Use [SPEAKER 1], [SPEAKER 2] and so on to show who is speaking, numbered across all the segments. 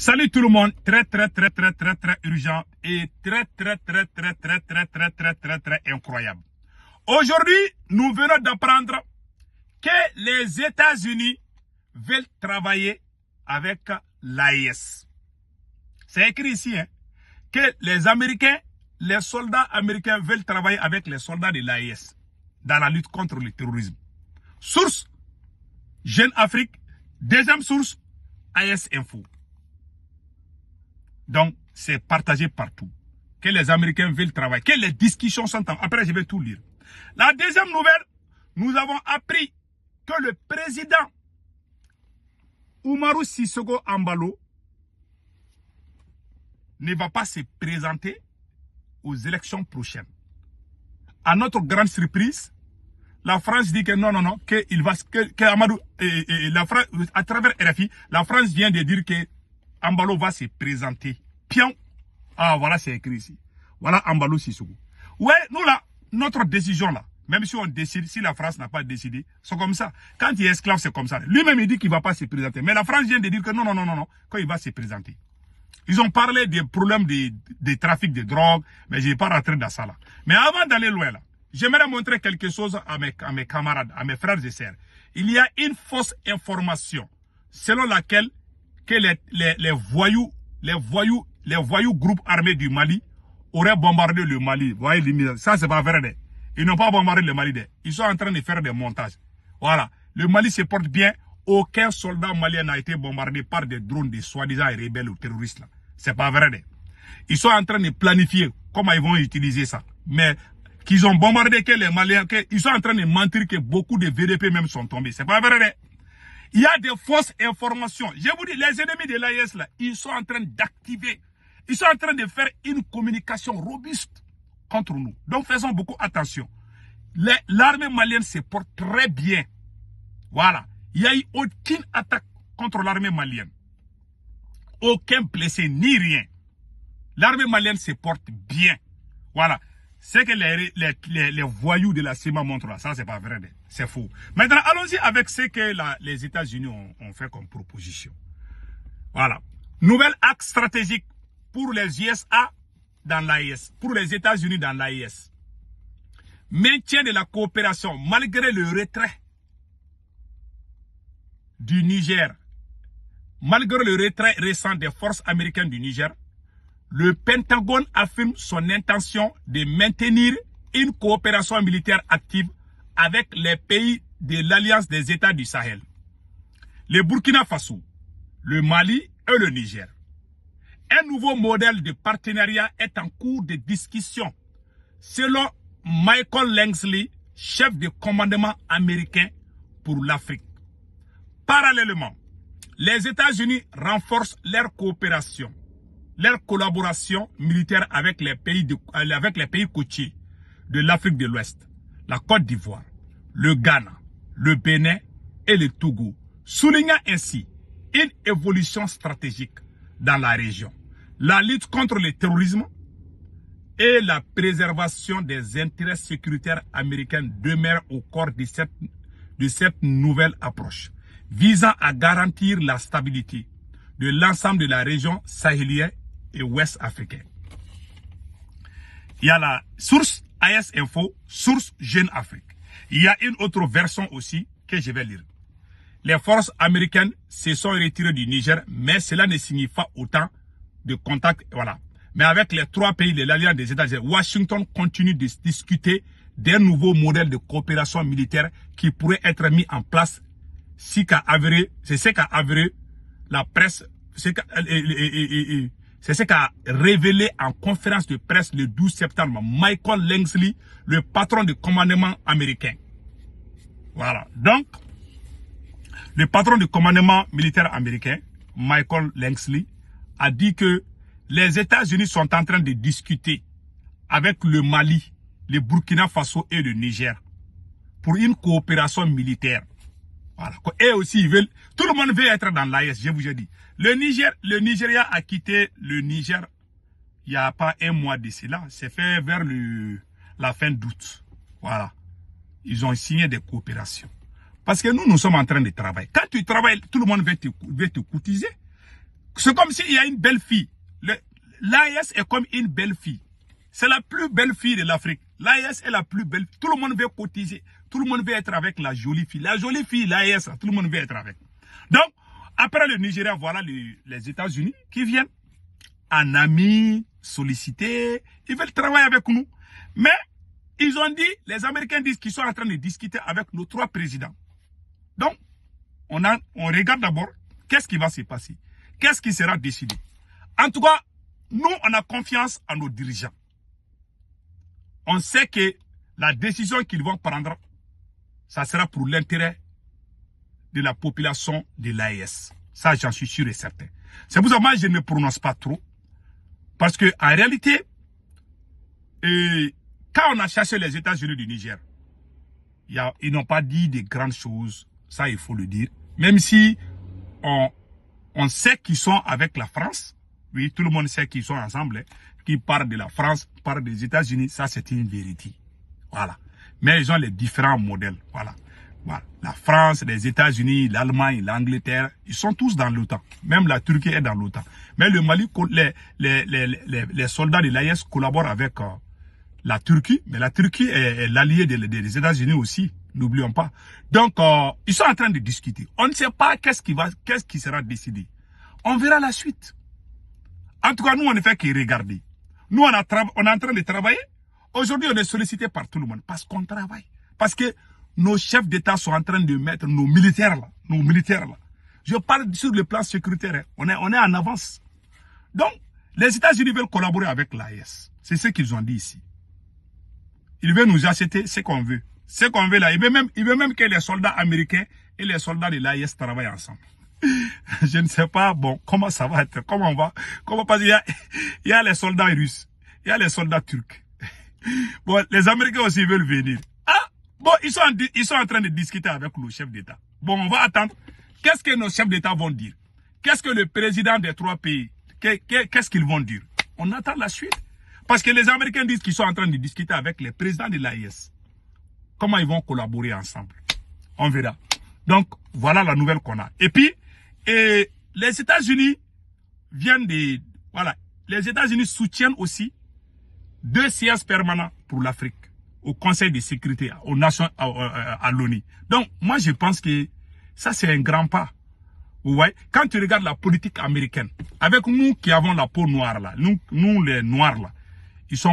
[SPEAKER 1] Salut tout le monde, très urgent et très incroyable. Aujourd'hui, nous venons d'apprendre que les États-Unis veulent travailler avec l'AIS. C'est écrit ici, hein, que les soldats américains veulent travailler avec les soldats de l'AIS dans la lutte contre le terrorisme. Source, Jeune Afrique. Deuxième source, AIS Info. Donc, c'est partagé partout. Que les Américains veulent travailler. Que les discussions sont en... Après, je vais tout lire. La deuxième nouvelle, nous avons appris que le président Umaru Sissoco Embalo ne va pas se présenter aux élections prochaines. À notre grande surprise, la France dit que non, que va, que Amadou, la France, à travers RFI, la France vient de dire que Embalo va se présenter. Pion. Ah, voilà, c'est écrit ici. Voilà Embalo Sissoco. Ouais, nous là, notre décision là, même si on décide, si la France n'a pas décidé, c'est comme ça. Quand il est esclave, c'est comme ça. Lui-même, il dit qu'il ne va pas se présenter. Mais la France vient de dire que non, quand il va se présenter. Ils ont parlé des problèmes de trafic de drogue, mais je ne vais pas rentrer dans ça là. Mais avant d'aller loin là, j'aimerais montrer quelque chose à mes camarades, à mes frères et sœurs. Il y a une fausse information selon laquelle que les voyous groupes armés du Mali auraient bombardé le Mali. Vous voyez, ça c'est pas vrai. Ils n'ont pas bombardé le Mali. Ils sont en train de faire des montages. Voilà. Le Mali se porte bien. Aucun soldat malien n'a été bombardé par des drones de soi-disant rebelles ou terroristes. C'est pas vrai. Ils sont en train de planifier comment ils vont utiliser ça. Mais qu'ils ont bombardé que les Maliens, ils sont en train de mentir que beaucoup de VDP même sont tombés. C'est pas vrai. Il y a des fausses informations. Je vous dis, les ennemis de l'AIS là, ils sont en train d'activer. Ils sont en train de faire une communication robuste contre nous. Donc faisons beaucoup attention. L'armée malienne se porte très bien. Voilà. Il n'y a eu aucune attaque contre l'armée malienne. Aucun blessé ni rien. L'armée malienne se porte bien. Voilà. C'est que les voyous de la CIMA montrent là. Ça, c'est pas vrai. C'est faux. Maintenant, allons-y avec ce que les États-Unis ont fait comme proposition. Voilà. Nouvel axe stratégique pour les USA dans l'AIS. Pour les États-Unis dans l'AIS. Maintien de la coopération malgré le retrait du Niger. Malgré le retrait récent des forces américaines du Niger, le Pentagone affirme son intention de maintenir une coopération militaire active avec les pays de l'Alliance des États du Sahel, le Burkina Faso, le Mali et le Niger. Un nouveau modèle de partenariat est en cours de discussion, selon Michael Langsley, chef de commandement américain pour l'Afrique. Parallèlement, les États-Unis renforcent leur coopération, leur collaboration militaire avec les pays côtiers de l'Afrique de l'Ouest, la Côte d'Ivoire, le Ghana, le Bénin et le Togo, soulignant ainsi une évolution stratégique dans la région. La lutte contre le terrorisme et la préservation des intérêts sécuritaires américains demeurent au corps de cette nouvelle approche, visant à garantir la stabilité de l'ensemble de la région sahélienne et ouest africaine. Il y a la source AIS Info, source Jeune Afrique. Il y a une autre version aussi que je vais lire. Les forces américaines se sont retirées du Niger, mais cela ne signifie pas autant de contacts. Voilà. Mais avec les trois pays de l'Alliance des États-Unis, Washington continue de discuter d'un nouveau modèle de coopération militaire qui pourrait être mis en place. C'est ce qu'a avéré la presse, c'est ce qu'a révélé en conférence de presse le 12 septembre Michael Langsley, le patron du commandement américain. Voilà. Donc, le patron du commandement militaire américain, Michael Langsley, a dit que les États-Unis sont en train de discuter avec le Mali, le Burkina Faso et le Niger pour une coopération militaire. Voilà. Et aussi, ils veulent, tout le monde veut être dans l'AIS, je vous ai dit. Le Nigeria a quitté le Niger il n'y a pas un mois de cela. C'est fait vers la fin d'août. Voilà. Ils ont signé des coopérations. Parce que nous sommes en train de travailler. Quand tu travailles, tout le monde veut te cotiser. C'est comme s'il y a une belle fille. L'AES est comme une belle fille. C'est la plus belle fille de l'Afrique. L'AES est la plus belle. Tout le monde veut cotiser. Tout le monde veut être avec la jolie fille. La jolie fille, l'AES, tout le monde veut être avec. Donc, après le Nigeria, voilà les États-Unis qui viennent en amis, sollicités. Ils veulent travailler avec nous. Mais, ils ont dit, les Américains disent qu'ils sont en train de discuter avec nos 3 présidents. Donc, on regarde d'abord qu'est-ce qui va se passer. Qu'est-ce qui sera décidé. En tout cas, nous, on a confiance en nos dirigeants. On sait que la décision qu'ils vont prendre, ça sera pour l'intérêt de la population de l'AES. Ça, j'en suis sûr et certain. C'est pour ça que moi, je ne prononce pas trop. Parce que en réalité, quand on a cherché les États-Unis du Niger, ils n'ont pas dit de grandes choses. Ça, il faut le dire. Même si on sait qu'ils sont avec la France. Oui, tout le monde sait qu'ils sont ensemble. Qui parlent de la France, parlent des États-Unis. Ça, c'est une vérité. Voilà. Mais ils ont les différents modèles. Voilà. Voilà. La France, les États-Unis, l'Allemagne, l'Angleterre, ils sont tous dans l'OTAN. Même la Turquie est dans l'OTAN. Mais le Mali, les soldats de l'AES collaborent avec la Turquie. Mais la Turquie est l'allié des États-Unis aussi. N'oublions pas. Donc, ils sont en train de discuter. On ne sait pas qu'est-ce qui sera décidé. On verra la suite. En tout cas, nous, on ne fait que regarder. Nous, on est en train de travailler. Aujourd'hui, on est sollicité par tout le monde parce qu'on travaille. Parce que nos chefs d'État sont en train de mettre nos militaires là. Je parle sur le plan sécuritaire. Hein. On est en avance. Donc, les États-Unis veulent collaborer avec l'AES. C'est ce qu'ils ont dit ici. Ils veulent nous acheter ce qu'on veut. Ce qu'on veut là. Il veut même que les soldats américains et les soldats de l'AES travaillent ensemble. Je ne sais pas, bon, comment ça va être, parce qu'il y a les soldats russes, il y a les soldats turcs. Bon, les Américains aussi veulent venir. Ah, bon, ils sont en train de discuter avec nos chefs d'État. Bon, on va attendre. Qu'est-ce que nos chefs d'État vont dire? Qu'est-ce que le président des 3 pays, qu'est-ce qu'ils vont dire? On attend la suite. Parce que les Américains disent qu'ils sont en train de discuter avec les présidents de l'AES. Comment ils vont collaborer ensemble? On verra. Donc, voilà la nouvelle qu'on a. Et puis, les États-Unis viennent de... Voilà. Les États-Unis soutiennent aussi 2 sièges permanents pour l'Afrique au Conseil de sécurité, aux Nations, à l'ONU. Donc, moi, je pense que ça, c'est un grand pas. Vous voyez, quand tu regardes la politique américaine, avec nous qui avons la peau noire là, nous les noirs là, ils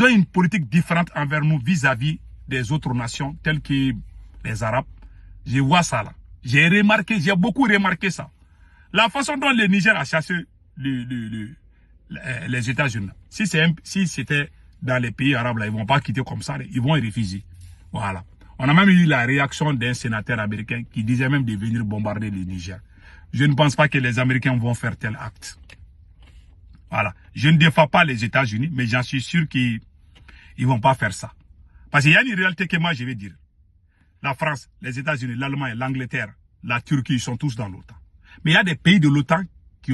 [SPEAKER 1] ont une politique différente envers nous vis-à-vis des autres nations, telles que les Arabes. Je vois ça là. J'ai beaucoup remarqué ça. La façon dont le Niger a chassé les États-Unis. Si c'était dans les pays arabes là, ils vont pas quitter comme ça, ils vont y refuser. Voilà. On a même eu la réaction d'un sénateur américain qui disait même de venir bombarder le Niger. Je ne pense pas que les Américains vont faire tel acte. Voilà. Je ne défends pas les États-Unis, mais j'en suis sûr qu'ils vont pas faire ça. Parce qu'il y a une réalité que moi je vais dire. La France, les États-Unis, l'Allemagne, l'Angleterre, la Turquie, ils sont tous dans l'OTAN. Mais il y a des pays de l'OTAN qui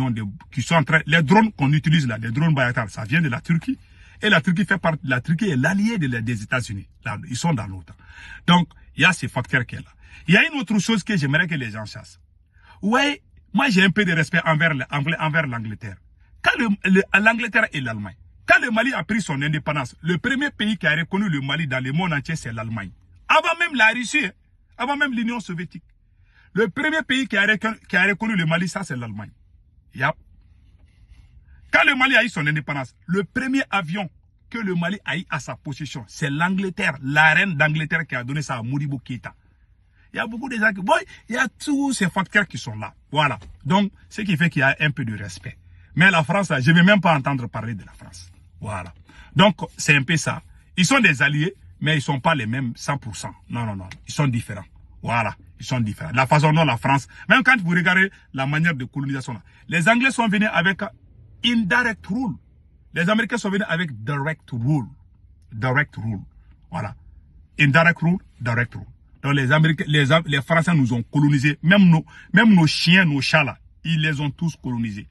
[SPEAKER 1] sont en train... Les drones qu'on utilise là, les drones Bayraktar, ça vient de la Turquie. Et la Turquie fait partie... La Turquie est l'allié des États-Unis. Ils sont dans l'OTAN. Donc, il y a ces facteurs qui sont là. Il y a une autre chose que j'aimerais que les gens chassent. Ouais, moi j'ai un peu de respect envers l'Angleterre. Quand l'Angleterre et l'Allemagne, quand le Mali a pris son indépendance, le premier pays qui a reconnu le Mali dans le monde entier, c'est l'Allemagne. Avant même la Russie, avant même l'Union soviétique. Le premier pays qui a reconnu le Mali, ça c'est l'Allemagne. Yep. Quand le Mali a eu son indépendance, le premier avion que le Mali a eu à sa possession, c'est l'Angleterre, la reine d'Angleterre qui a donné ça à Modibo Keïta. Il y a beaucoup de gens qui... Bon, il y a tous ces facteurs qui sont là. Voilà. Donc, ce qui fait qu'il y a un peu de respect. Mais la France, je ne vais même pas entendre parler de la France. Voilà. Donc, c'est un peu ça. Ils sont des alliés, mais ils ne sont pas les mêmes 100%. Non, non, non. Ils sont différents. Voilà. Ils sont différents. La façon dont la France, même quand vous regardez la manière de colonisation, là, les Anglais sont venus avec indirect rule. Les Américains sont venus avec direct rule. Direct rule. Voilà. Indirect rule, direct rule. Donc les Américains, les Français nous ont colonisés. Même nos chiens, nos chats là, ils les ont tous colonisés.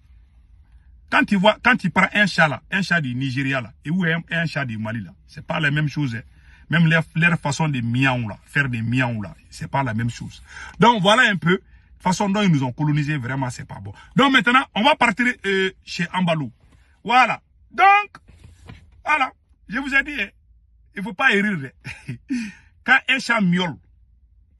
[SPEAKER 1] Quand tu prends un chat là, un chat du Nigeria là, et ou un chat du Mali là, c'est pas la même chose. Hein. Même leur façon de miaou là, faire des miaou là, c'est pas la même chose. Donc voilà un peu. façon dont ils nous ont colonisés, vraiment, c'est pas bon. Donc maintenant, on va partir chez Embalo. Voilà. Donc, voilà. Je vous ai dit, hein, il ne faut pas rire. Quand un chat miaule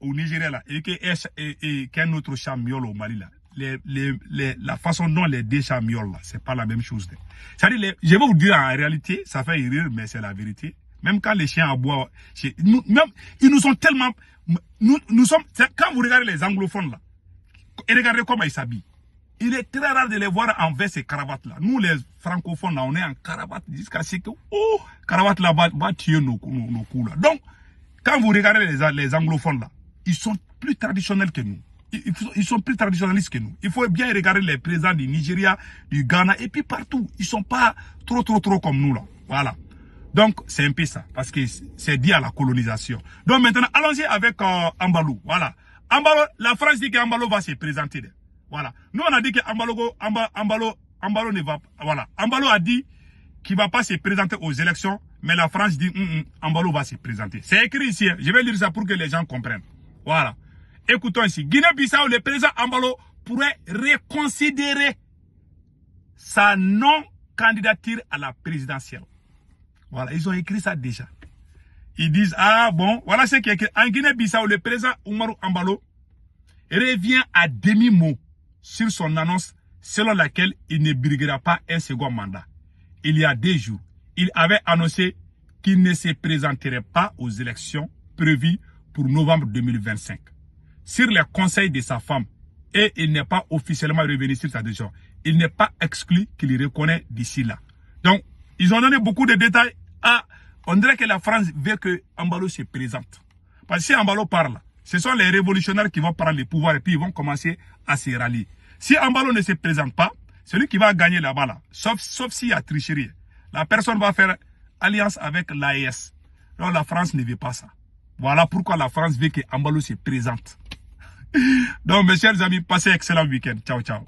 [SPEAKER 1] au Nigeria, là, et qu'un autre chat miaule au Mali, là, la façon dont les deux chats miaulent, là, c'est pas la même chose. C'est-à-dire, je vais vous dire, en réalité, ça fait rire, mais c'est la vérité. Même quand les chiens aboient, même, ils nous sont tellement... Nous sommes... Quand vous regardez les anglophones, là, et regardez comment ils s'habillent. Il est très rare de les voir en veste et cravate, là. Nous, les francophones, là, on est en cravate jusqu'à ce que... Oh, cravate, là, va tuer nos coups, là. Donc, quand vous regardez les anglophones, là, ils sont plus traditionnels que nous. Ils sont plus traditionnalistes que nous. Il faut bien regarder les présidents du Nigeria, du Ghana, et puis partout. Ils sont pas trop comme nous, là. Voilà. Donc, c'est un peu ça, parce que c'est dit à la colonisation. Donc, maintenant, allons-y avec Embalo. Voilà. Embalo, la France dit qu'Embalo va se présenter. Voilà. Nous, on a dit qu'Embalo ne va pas. Voilà. Embalo a dit qu'il ne va pas se présenter aux élections, mais la France dit Embalo va se présenter. C'est écrit ici. Hein. Je vais lire ça pour que les gens comprennent. Voilà. Écoutons ici. Guinée-Bissau, le président Embalo pourrait reconsidérer sa non-candidature à la présidentielle. Voilà, ils ont écrit ça déjà. Ils disent, ah bon, voilà ce qui est écrit. En Guinée-Bissau, le président Umaru Embalo revient à demi-mot sur son annonce selon laquelle il ne briguera pas un second mandat. Il y a 2 jours, il avait annoncé qu'il ne se présenterait pas aux élections prévues pour novembre 2025. Sur les conseils de sa femme, et il n'est pas officiellement revenu sur sa décision. Il n'est pas exclu qu'il reconnaît d'ici là. Donc, ils ont donné beaucoup de détails. On dirait que la France veut que Embalo se présente. Parce que si Embalo parle, ce sont les révolutionnaires qui vont prendre le pouvoir et puis ils vont commencer à se rallier. Si Embalo ne se présente pas, celui qui va gagner là-bas, là, sauf s'il y a tricherie, la personne va faire alliance avec l'AES. Donc la France ne veut pas ça. Voilà pourquoi la France veut que Embalo se présente. Donc mes chers amis, passez un excellent week-end. Ciao, ciao.